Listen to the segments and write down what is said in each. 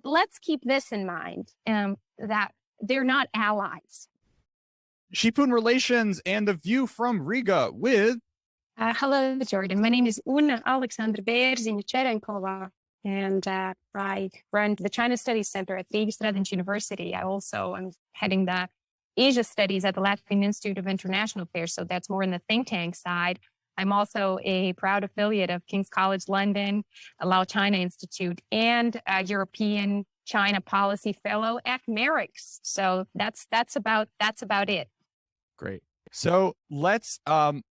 let's keep this in mind, that they're not allies. Xi-Putin Relations and the View from Riga with... Hello, Jordan. My name is Aleksandra Bērziņa-Čerenkova, and I run the China Studies Center at the Stradins University. I also am heading the Asia Studies at the Latvian Institute of International Affairs, so that's more in the think tank side. I'm also a proud affiliate of King's College London, a Lao China Institute, and a European China Policy Fellow at Merrick's. So that's about it. Great. So let's bring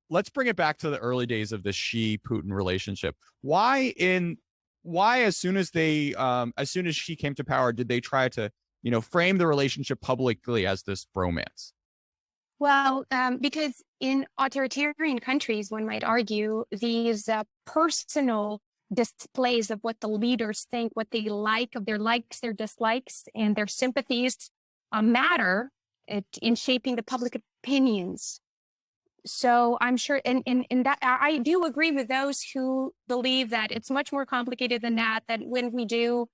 it back to the early days of the Xi-Putin relationship. Why as soon as Xi came to power, did they try to, frame the relationship publicly as this bromance? Well, because in authoritarian countries, one might argue, these personal displays of what the leaders think, what they like, of their likes, their dislikes, and their sympathies matter in shaping the public opinions. So I'm sure, and that I do agree with those who believe that it's much more complicated than that, that when we do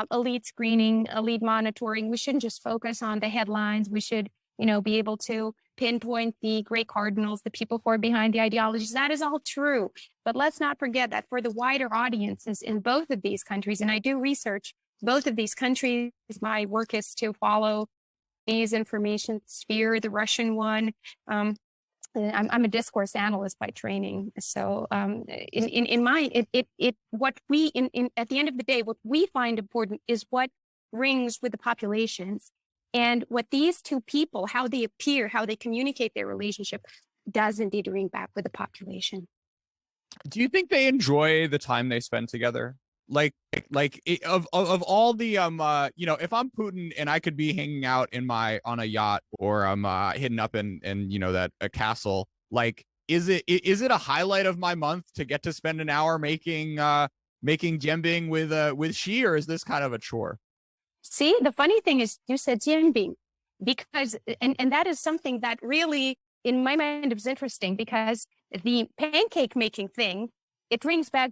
elite screening, elite monitoring, we shouldn't just focus on the headlines. We should, be able to pinpoint the great cardinals, the people who are behind the ideologies. That is all true. But let's not forget that for the wider audiences in both of these countries, and I do research both of these countries, my work is to follow these information sphere, the Russian one. I'm a discourse analyst by training. So at the end of the day, what we find important is what rings with the populations. And what these two people, how they appear, how they communicate their relationship, does indeed ring back with the population. Do you think they enjoy the time they spend together? Of all the if I'm Putin and I could be hanging out on a yacht, or I'm hidden up in a castle, is it a highlight of my month to get to spend an hour making jianbing with Xi, or is this kind of a chore? See, the funny thing is you said jianbing, because and that is something that really in my mind is interesting, because the pancake making thing, it rings back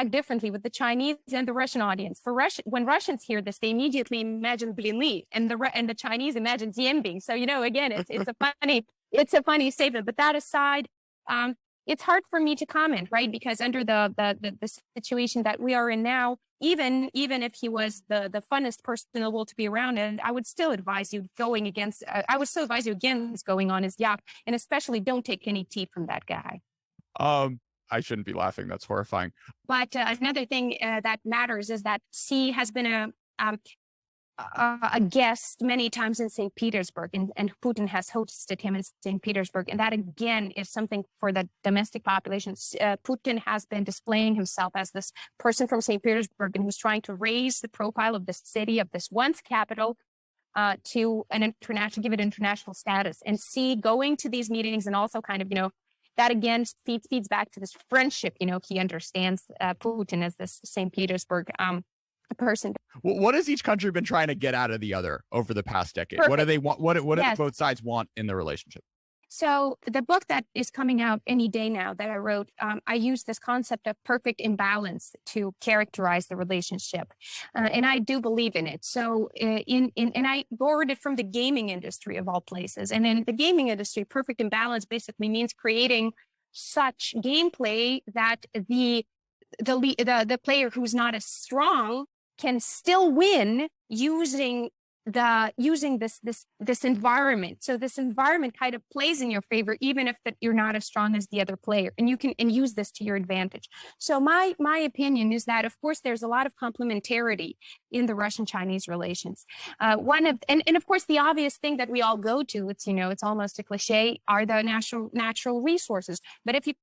differently with the Chinese and the Russian audience. When Russians hear this, they immediately imagine blini, and the Chinese imagine jianbing. So again, it's a funny statement. But that aside, it's hard for me to comment, right? Because under the situation that we are in now, even if he was the funnest person in the world to be around, and I would still advise you against going on his yacht, and especially don't take any tea from that guy. I shouldn't be laughing. That's horrifying. But another thing that matters is that Xi has been a guest many times in St. Petersburg, and Putin has hosted him in St. Petersburg. And that, again, is something for the domestic population. Putin has been displaying himself as this person from St. Petersburg, and who's trying to raise the profile of this city, of this once capital, to give it international status. And Xi going to these meetings, and also kind of, that again feeds back to this friendship. He understands Putin as this St. Petersburg person. What has each country been trying to get out of the other over the past decade? Perfect. What do they want? What do both sides want in the relationship? So the book that is coming out any day now that I wrote, I use this concept of perfect imbalance to characterize the relationship, and I do believe in it. So and I borrowed it from the gaming industry of all places. And in the gaming industry, perfect imbalance basically means creating such gameplay that the player who's not as strong can still win using this environment. So this environment kind of plays in your favor, even if you're not as strong as the other player, and you can use this to your advantage. So my opinion is that, of course, there's a lot of complementarity in the Russian-Chinese relations. And of course, the obvious thing that we all go to, it's almost a cliche, are the natural resources. But if you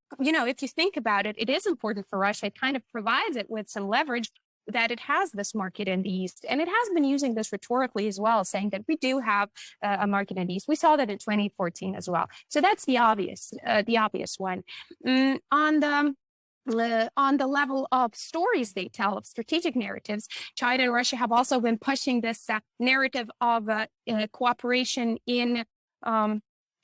think about it, it is important for Russia. It kind of provides it with some leverage, that it has this market in the East. And it has been using this rhetorically as well, saying that we do have a market in the East. We saw that in 2014 as well. So that's the obvious one. On the level of stories they tell, of strategic narratives, China and Russia have also been pushing this narrative of cooperation in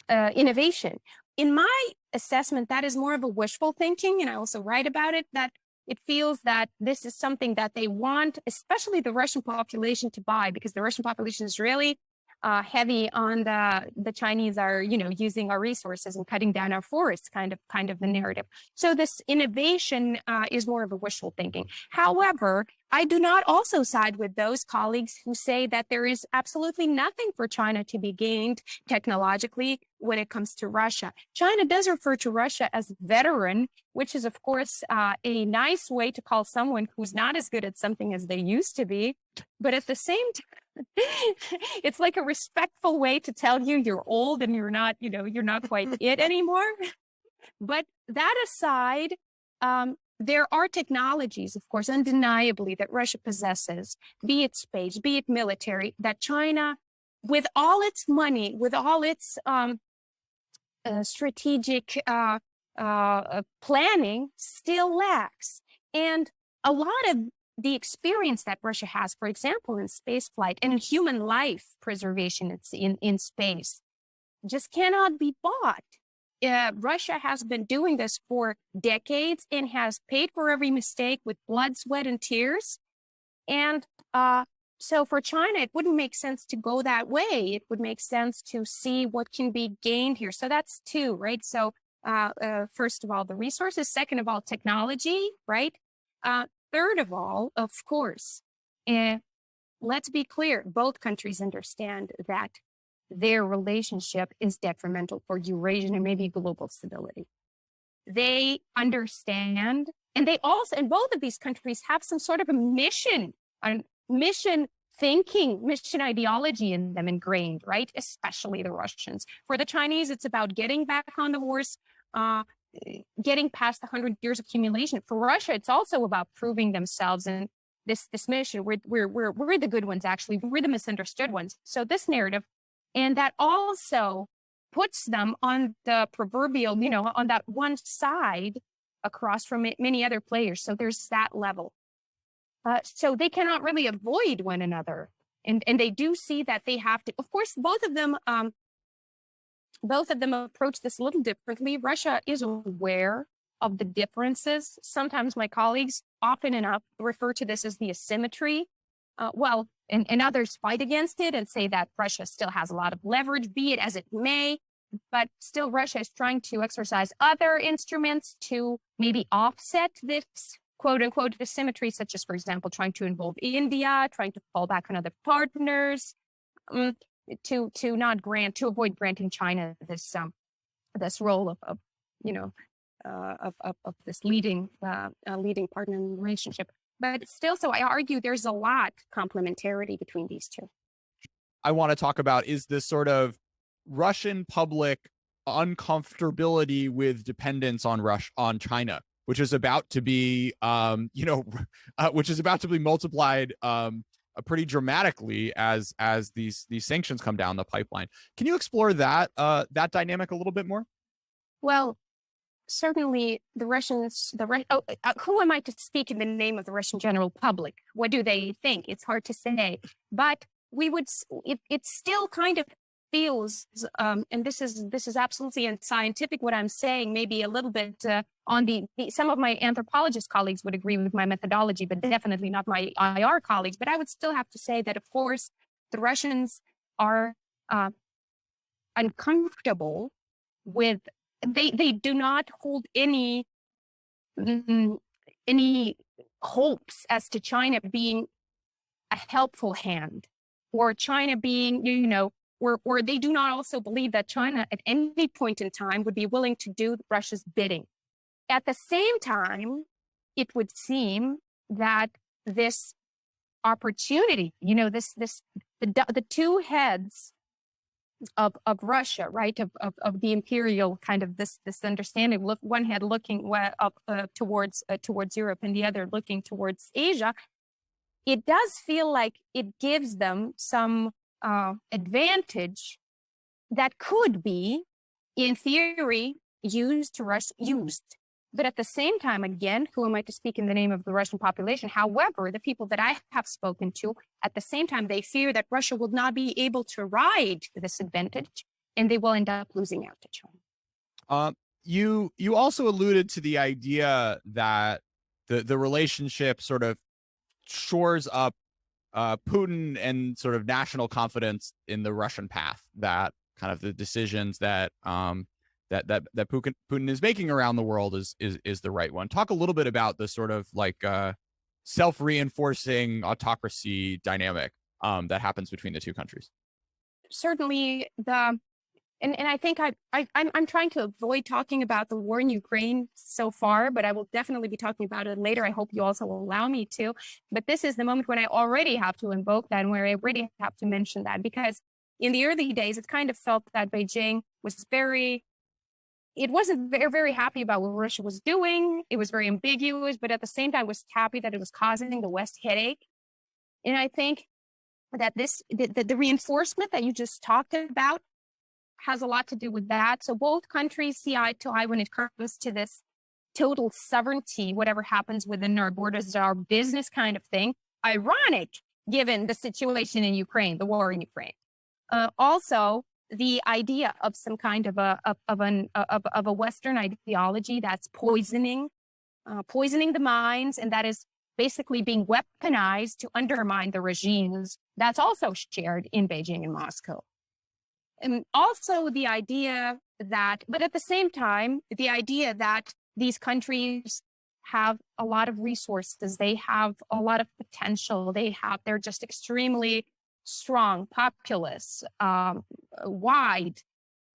innovation. In my assessment, that is more of a wishful thinking, and I also write about it, that It feels that this is something that they want, especially the Russian population, to buy, because the Russian population is really heavy on the Chinese are, using our resources and cutting down our forests, kind of the narrative. So this innovation is more of a wishful thinking. However, I do not also side with those colleagues who say that there is absolutely nothing for China to be gained technologically when it comes to Russia. China does refer to Russia as veteran, which is, of course, a nice way to call someone who's not as good at something as they used to be. But at the same time, it's like a respectful way to tell you you're old and you're not quite it anymore. But that aside, there are technologies, of course, undeniably, that Russia possesses, be it space, be it military, that China, with all its money, with all its strategic planning, still lacks. And a lot of the experience that Russia has, for example, in spaceflight and in human life preservation in space, just cannot be bought. Russia has been doing this for decades and has paid for every mistake with blood, sweat, and tears. And so for China, it wouldn't make sense to go that way. It would make sense to see what can be gained here. So that's two, right? So first of all, the resources. Second of all, technology, right? Third of all, of course, let's be clear, both countries understand that their relationship is detrimental for Eurasian and maybe global stability. They understand, and they also, and both of these countries have some sort of a mission thinking, mission ideology in them ingrained, right? Especially the Russians. For the Chinese, it's about getting back on the horse, getting past the 100 years accumulation. For Russia, it's also about proving themselves and this mission. We're the good ones, actually. We're the misunderstood ones. So this narrative, and that also puts them on the proverbial, on that one side across from many other players. So there's that level. So they cannot really avoid one another. And they do see that they have to, of course, both of them approach this a little differently. Russia is aware of the differences. Sometimes my colleagues, often enough, refer to this as the asymmetry. And others fight against it and say that Russia still has a lot of leverage, be it as it may, but still Russia is trying to exercise other instruments to maybe offset this quote unquote asymmetry, such as, for example, trying to involve India, trying to fall back on other partners, to avoid granting China this role of this leading partner in the relationship. But still, so I argue there's a lot complementarity between these two. I want to talk about is this sort of Russian public uncomfortability with dependence on China, which is about to be, multiplied pretty dramatically as these sanctions come down the pipeline. Can you explore that dynamic a little bit more? Well, certainly the Russians, who am I to speak in the name of the Russian general public? What do they think? It's hard to say, but it still kind of feels, and this is absolutely unscientific what I'm saying, maybe a little bit on some of my anthropologist colleagues would agree with my methodology, but definitely not my IR colleagues. But I would still have to say that, of course, the Russians are uncomfortable with, they do not hold any hopes as to China being a helpful hand, or China being, or they do not also believe that China at any point in time would be willing to do Russia's bidding. At the same time, it would seem that this opportunity, the two heads of Russia, right, of the imperial kind of this understanding, one head looking up towards Europe and the other looking towards Asia, it does feel like it gives them some advantage that could be, in theory, used. But at the same time, again, who am I to speak in the name of the Russian population? However, the people that I have spoken to, at the same time, they fear that Russia will not be able to ride this advantage, and they will end up losing out to China. You also alluded to the idea that the relationship sort of shores up Putin and sort of national confidence in the Russian path, that kind of the decisions that that Putin is making around the world is the right one. Talk a little bit about the sort of like self-reinforcing autocracy dynamic that happens between the two countries. Certainly, and I think I'm trying to avoid talking about the war in Ukraine so far, but I will definitely be talking about it later. I hope you also will allow me to. But this is the moment when I already have to invoke that and where I already have to mention that, because in the early days, it kind of felt that Beijing was it wasn't very, very happy about what Russia was doing. It was very ambiguous, but at the same time was happy that it was causing the West headache. And I think that the reinforcement that you just talked about has a lot to do with that. So both countries see eye to eye when it comes to this total sovereignty. Whatever happens within our borders is our business kind of thing. Ironic, given the situation in Ukraine, the war in Ukraine. Also, the idea of some kind of a Western ideology that's poisoning the minds, and that is basically being weaponized to undermine the regimes, that's also shared in Beijing and Moscow. And also the idea that, but at the same time, the idea that these countries have a lot of resources, they have a lot of potential, they're just extremely strong, populous, wide,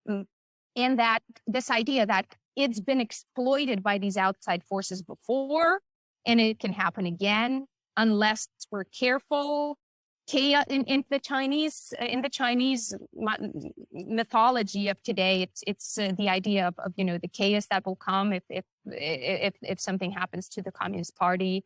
and that this idea that it's been exploited by these outside forces before, and it can happen again unless we're careful. Chaos in the Chinese mythology of today, it's the idea of the chaos that will come if something happens to the Communist Party.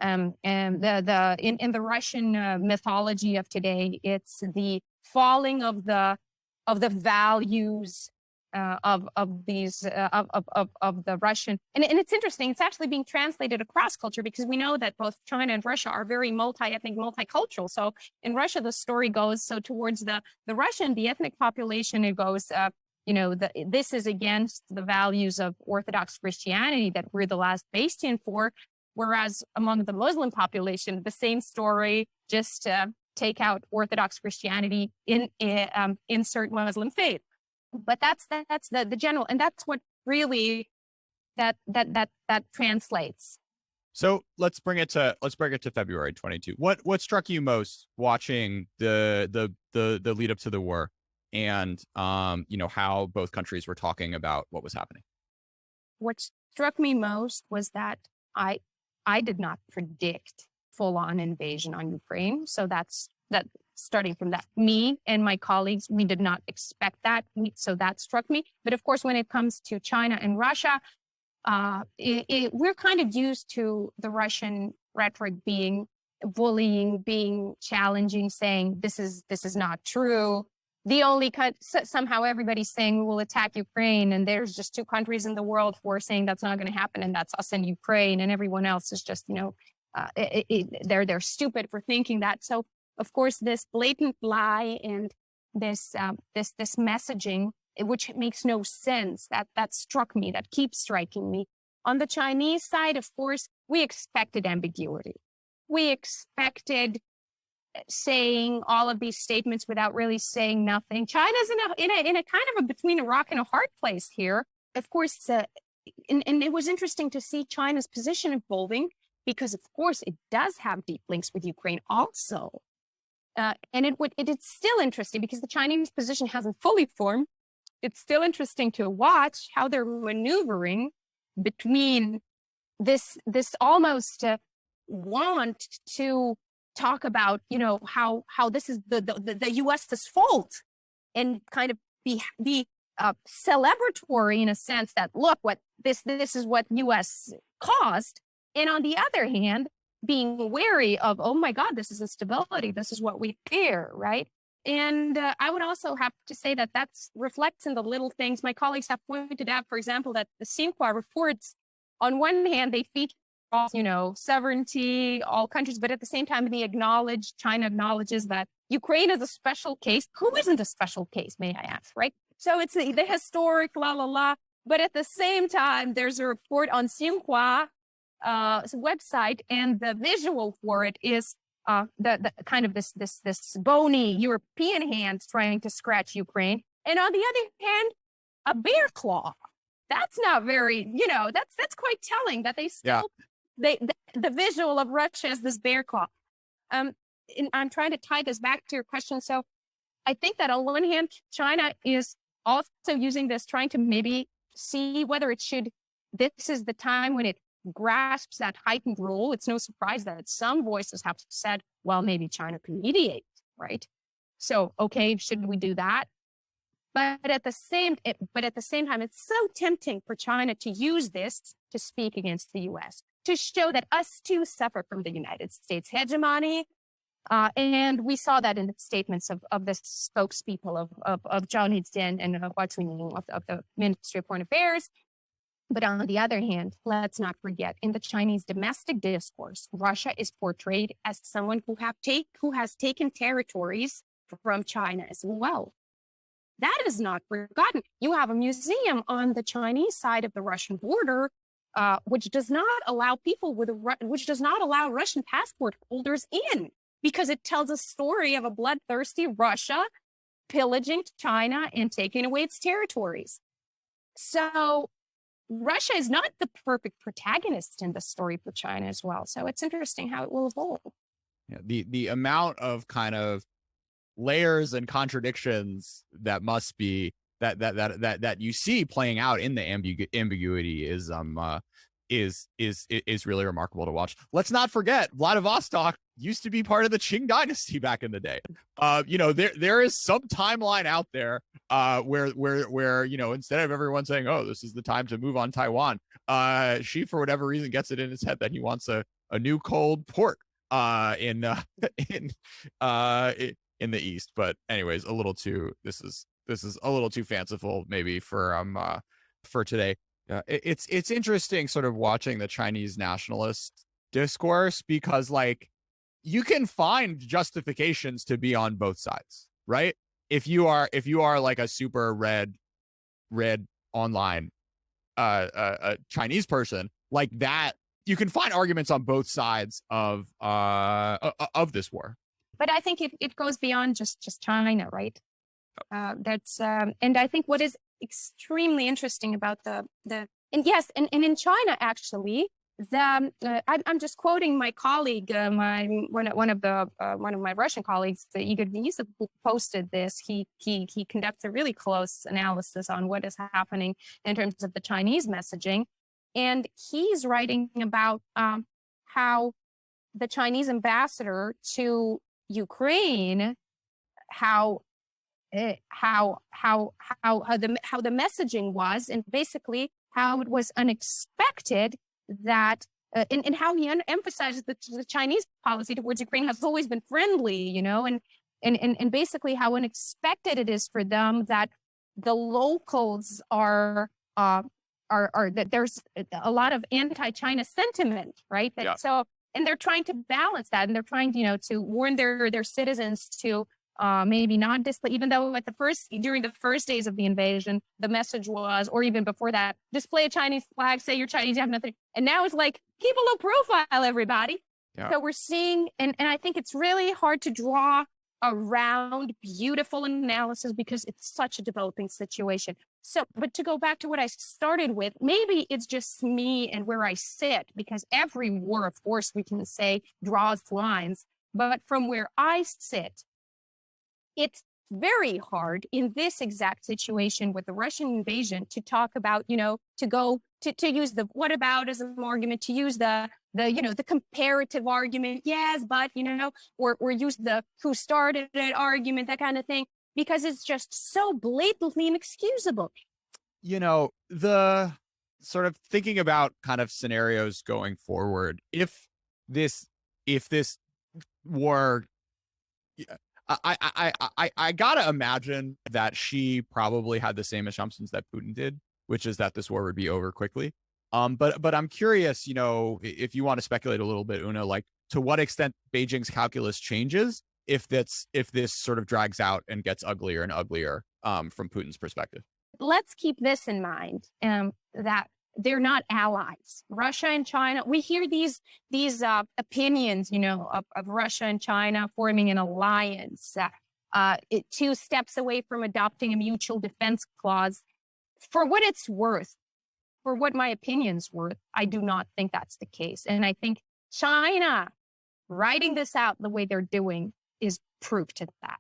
And in the Russian mythology of today, it's the falling of the values of the Russian, and it's interesting. It's actually being translated across culture, because we know that both China and Russia are very multi-ethnic, multicultural. So in Russia, the story goes towards the Russian, the ethnic population. It goes, this is against the values of Orthodox Christianity that we're the last bastion for. Whereas among the Muslim population, the same story, just take out Orthodox Christianity, insert Muslim faith. But that's the general, and that's what really that translates. So let's bring it to February 22. What struck you most watching the lead up to the war, and how both countries were talking about what was happening? What struck me most was that I did not predict full-on invasion on Ukraine. So that's starting from that. Me and my colleagues, we did not expect that. So that struck me. But of course, when it comes to China and Russia, we're kind of used to the Russian rhetoric being bullying, being challenging, saying this is not true. Somehow everybody's saying we'll attack Ukraine, and there's just two countries in the world who are saying that's not going to happen, and that's us and Ukraine, and everyone else is just they're stupid for thinking that. So of course this blatant lie and this messaging, which makes no sense, that struck me, that keeps striking me. On the Chinese side, of course, we expected ambiguity. We expected saying all of these statements without really saying nothing. China's in a kind of a between a rock and a hard place here. Of course, and it was interesting to see China's position evolving, because of course it does have deep links with Ukraine also. And it's still interesting because the Chinese position hasn't fully formed. It's still interesting to watch how they're maneuvering between this almost want to talk about, how this is the U.S.'s fault, and kind of be celebratory in a sense that, look, what this is what U.S. caused. And on the other hand, being wary of, oh my God, this is instability. This is what we fear, right? And I would also have to say that reflects in the little things. My colleagues have pointed out, for example, that the Xinhua reports, on one hand, they feature all, sovereignty, all countries, but at the same time, China acknowledges that Ukraine is a special case. Who isn't a special case, may I ask, right? So it's the historic, but at the same time, there's a report on Xinhua website, and the visual for it is the kind of this bony European hand trying to scratch Ukraine, and on the other hand, a bear claw. That's not very, that's quite telling that they still the visual of Russia as this bear claw. And I'm trying to tie this back to your question. So I think that on one hand, China is also using this, trying to maybe see whether this is the time when it grasps that heightened role. It's no surprise that some voices have said, well, maybe China can mediate, right? So, okay, should we do that? But at the same time, it's so tempting for China to use this to speak against the U.S., to show that us too suffer from the United States hegemony. And we saw that in the statements of the spokespeople of Zhao Nijian and of the Ministry of Foreign Affairs. But on the other hand, let's not forget, in the Chinese domestic discourse, Russia is portrayed as someone who has taken territories from China as well. That is not forgotten. You have a museum on the Chinese side of the Russian border, which does not allow Russian passport holders in, because it tells a story of a bloodthirsty Russia pillaging China and taking away its territories. So Russia is not the perfect protagonist in the story for China as well. So it's interesting how it will evolve. Yeah, the amount of kind of layers and contradictions that must be that you see playing out in the ambiguity is really remarkable to watch. Let's not forget, Vladivostok used to be part of the Qing dynasty back in the day. There is some timeline out there where instead of everyone saying, oh, this is the time to move on Taiwan, Xi, for whatever reason, gets it in his head that he wants a new cold port in the East. But anyways, this is a little too fanciful maybe for today. It's interesting sort of watching the Chinese nationalist discourse, because like you can find justifications to be on both sides, right? If you are like a super red online a Chinese person like that, you can find arguments on both sides of this war. But I think it goes beyond just China, right? And I think what is extremely interesting about and in China actually, I'm just quoting my colleague, one of my Russian colleagues, Igor Denisov, who posted this. He conducts a really close analysis on what is happening in terms of the Chinese messaging, and he's writing about how the Chinese ambassador to Ukraine, how the messaging was, and basically how it was unexpected that, and how he emphasizes that the Chinese policy towards Ukraine has always been friendly, and basically how unexpected it is for them that the locals are that there's a lot of anti-China sentiment, right? So, and they're trying to balance that, and they're trying, to warn their citizens to maybe not display, even though during the first days of the invasion, the message was, or even before that, display a Chinese flag, say you're Chinese, you have nothing. And now it's like, keep a low profile, everybody. Yeah. So we're seeing, and I think it's really hard to draw a round, beautiful analysis because it's such a developing situation. So, but to go back to what I started with, maybe it's just me and where I sit, because every war, of course, we can say draws lines. But from where I sit, it's very hard in this exact situation with the Russian invasion to talk about, to use the whataboutism argument, to use the comparative argument. Yes, but, or use the who started it argument, that kind of thing, because it's just so blatantly inexcusable. The sort of thinking about kind of scenarios going forward, if this war, I gotta imagine that she probably had the same assumptions that Putin did, which is that this war would be over quickly. But I'm curious, if you want to speculate a little bit, Una, like to what extent Beijing's calculus changes if this sort of drags out and gets uglier and uglier from Putin's perspective. Let's keep this in mind, that they're not allies. Russia and China, we hear these opinions, of Russia and China forming an alliance, 2 steps away from adopting a mutual defense clause. For what it's worth, for what my opinion's worth, I do not think that's the case. And I think China writing this out the way they're doing is proof to that.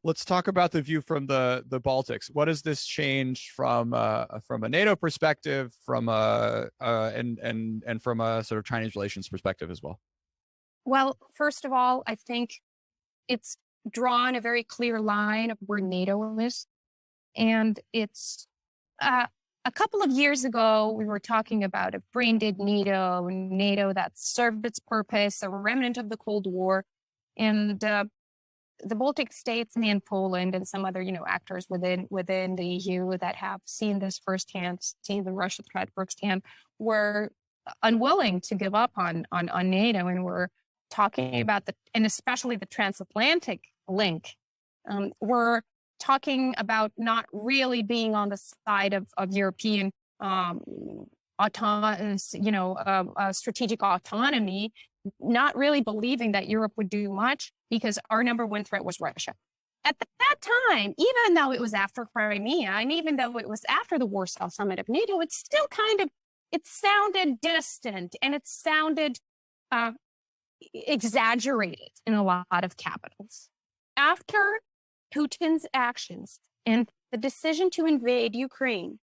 Let's talk about the view from the Baltics. What does this change from a NATO perspective, from and from a sort of Chinese relations perspective as well? Well, first of all, I think it's drawn a very clear line of where NATO is, and it's a couple of years ago we were talking about a brain-dead NATO that served its purpose, a remnant of the Cold War, and the Baltic states and Poland and some other, actors within the EU that have seen this firsthand, seen the Russia threat firsthand, were unwilling to give up on NATO, and we're talking about and especially the transatlantic link. We're talking about not really being on the side of European strategic autonomy, not really believing that Europe would do much because our number one threat was Russia. At that time, even though it was after Crimea, and even though it was after the Warsaw Summit of NATO, it's still it sounded distant, and it sounded exaggerated in a lot of capitals. After Putin's actions and the decision to invade Ukraine,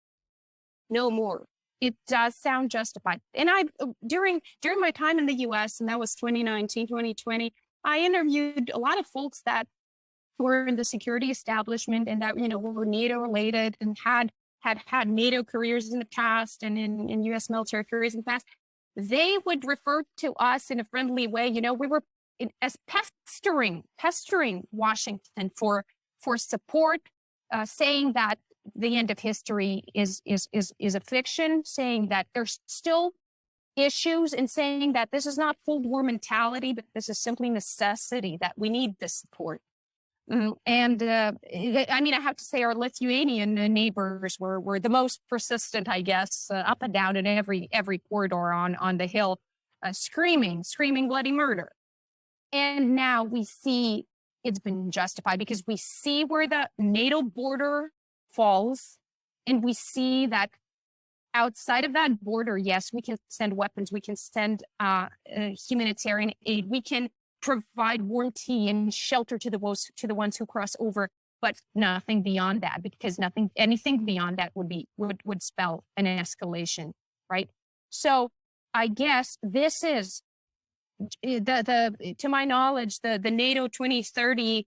no more. It does sound justified. And during my time in the US, and that was 2019, 2020, I interviewed a lot of folks that were in the security establishment and that, were NATO related and had NATO careers in the past and in US military careers in the past. They would refer to us in a friendly way. We were as pestering Washington for support, saying that the end of history is a fiction, saying that there's still issues, and saying that this is not Cold War mentality, but this is simply necessity, that we need this support. And I have to say our Lithuanian neighbors were the most persistent, I guess, up and down in every corridor on the Hill, screaming bloody murder. And now we see it's been justified because we see where the NATO border falls, and we see that outside of that border, yes, we can send weapons, we can send humanitarian aid, we can provide warranty and shelter to the ones who cross over, but nothing beyond that, because anything beyond that would spell an escalation, right? So I guess this is to my knowledge, the NATO 2030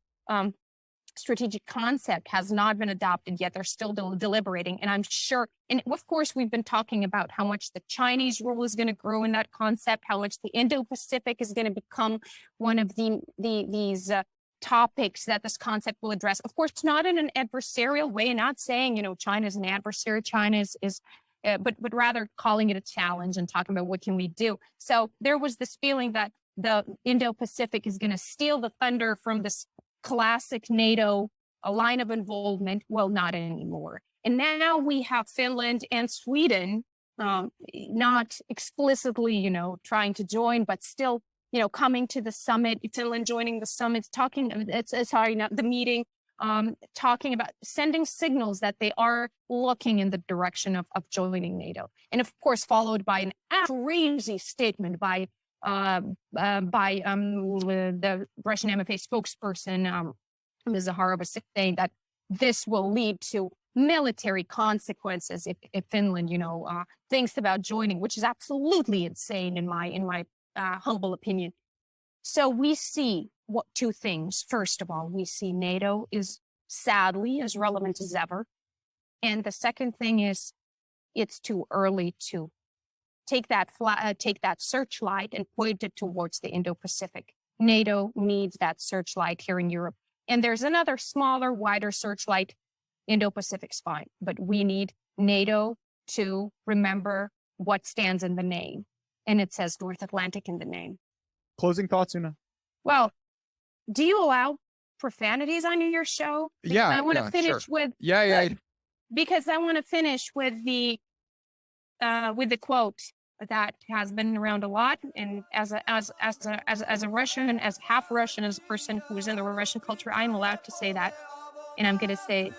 strategic concept has not been adopted yet. They're still deliberating. And I'm sure, and of course, we've been talking about how much the Chinese role is going to grow in that concept, how much the Indo-Pacific is going to become one of these topics that this concept will address. Of course, not in an adversarial way, not saying, China is an adversary, China is but rather calling it a challenge and talking about what can we do. So there was this feeling that the Indo-Pacific is going to steal the thunder from this classic NATO line of involvement. Well, not anymore. And now we have Finland and Sweden not explicitly, trying to join, but still, coming to the summit, Finland joining the summit, the meeting, talking about sending signals that they are looking in the direction of joining NATO. And of course, followed by an crazy statement by the Russian MFA spokesperson, Ms. Zaharova, saying that this will lead to military consequences if Finland, thinks about joining, which is absolutely insane in my humble opinion. So we see two things. First of all, we see NATO is sadly as relevant as ever. And the second thing is it's too early to take that searchlight and point it towards the Indo-Pacific. NATO needs that searchlight here in Europe. And there's another smaller, wider searchlight. Indo-Pacific's fine, but we need NATO to remember what stands in the name. And it says North Atlantic in the name. Closing thoughts, Una? Well, do you allow profanities on your show? Because yeah. I want to finish sure. with... Yeah. Because I want to finish with the with the quote that has been around a lot. And as a Russian, as half Russian, as a person who's in the Russian culture, I'm allowed to say that. And I'm going to say